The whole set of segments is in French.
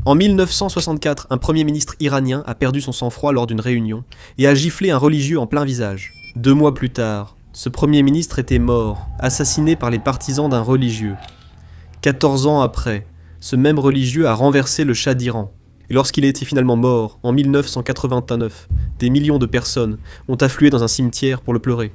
En 1964, un premier ministre iranien a perdu son sang-froid lors d'une réunion et a giflé un religieux en plein visage. 2 mois plus tard, ce premier ministre était mort, assassiné par les partisans d'un religieux. 14 ans après, ce même religieux a renversé le Shah d'Iran. Et lorsqu'il était finalement mort, en 1989, des millions de personnes ont afflué dans un cimetière pour le pleurer.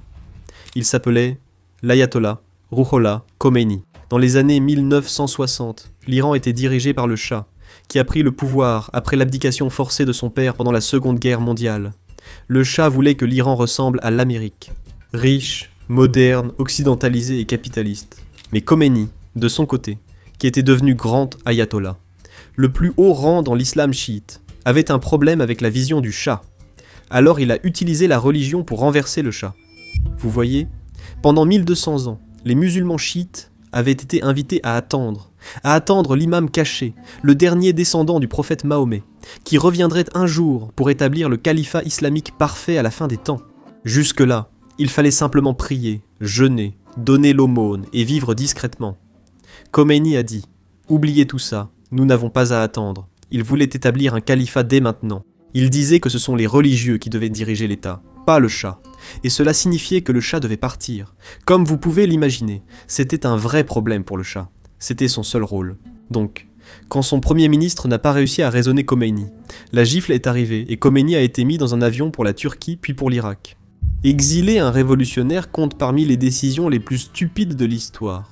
Il s'appelait l'Ayatollah Ruhollah Khomeini. Dans les années 1960, l'Iran était dirigé par le Shah, qui a pris le pouvoir après l'abdication forcée de son père pendant la Seconde Guerre mondiale. Le Shah voulait que l'Iran ressemble à l'Amérique, riche, moderne, occidentalisé et capitaliste. Mais Khomeini, de son côté, qui était devenu grand ayatollah, le plus haut rang dans l'islam chiite, avait un problème avec la vision du Shah. Alors il a utilisé la religion pour renverser le Shah. Vous voyez, pendant 1200 ans, les musulmans chiites avaient été invités à attendre l'imam caché, le dernier descendant du prophète Mahomet, qui reviendrait un jour pour établir le califat islamique parfait à la fin des temps. Jusque-là, il fallait simplement prier, jeûner, donner l'aumône et vivre discrètement. Khomeini a dit « Oubliez tout ça, nous n'avons pas à attendre ». Il voulait établir un califat dès maintenant. Il disait que ce sont les religieux qui devaient diriger l'État, pas le Shah. Et cela signifiait que le Shah devait partir. Comme vous pouvez l'imaginer, c'était un vrai problème pour le Shah. C'était son seul rôle. Donc, quand son premier ministre n'a pas réussi à raisonner Khomeini, la gifle est arrivée et Khomeini a été mis dans un avion pour la Turquie puis pour l'Irak. Exiler un révolutionnaire compte parmi les décisions les plus stupides de l'histoire.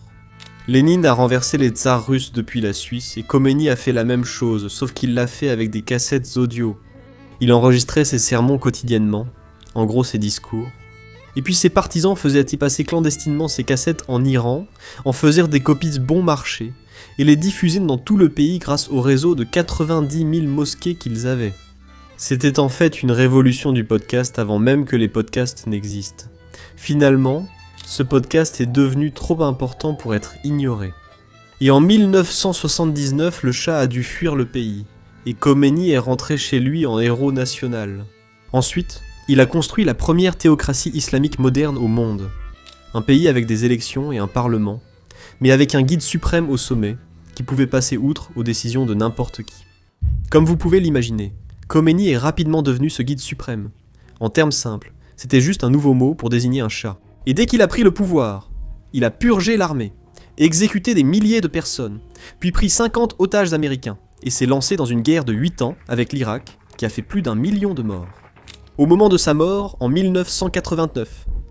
Lénine a renversé les tsars russes depuis la Suisse et Khomeini a fait la même chose, sauf qu'il l'a fait avec des cassettes audio. Il enregistrait ses sermons quotidiennement, en gros ses discours. Et puis ses partisans faisaient y passer clandestinement ces cassettes en Iran, en faisaient des copies bon marché, et les diffusaient dans tout le pays grâce au réseau de 90 000 mosquées qu'ils avaient. C'était en fait une révolution du podcast avant même que les podcasts n'existent. Finalement, ce podcast est devenu trop important pour être ignoré. Et en 1979, le Shah a dû fuir le pays, et Khomeini est rentré chez lui en héros national. Ensuite, il a construit la première théocratie islamique moderne au monde. Un pays avec des élections et un parlement, mais avec un guide suprême au sommet, qui pouvait passer outre aux décisions de n'importe qui. Comme vous pouvez l'imaginer, Khomeini est rapidement devenu ce guide suprême. En termes simples, c'était juste un nouveau mot pour désigner un Shah. Et dès qu'il a pris le pouvoir, il a purgé l'armée, exécuté des milliers de personnes, puis pris 50 otages américains, et s'est lancé dans une guerre de 8 ans avec l'Irak, qui a fait plus d'1 million de morts. Au moment de sa mort, en 1989,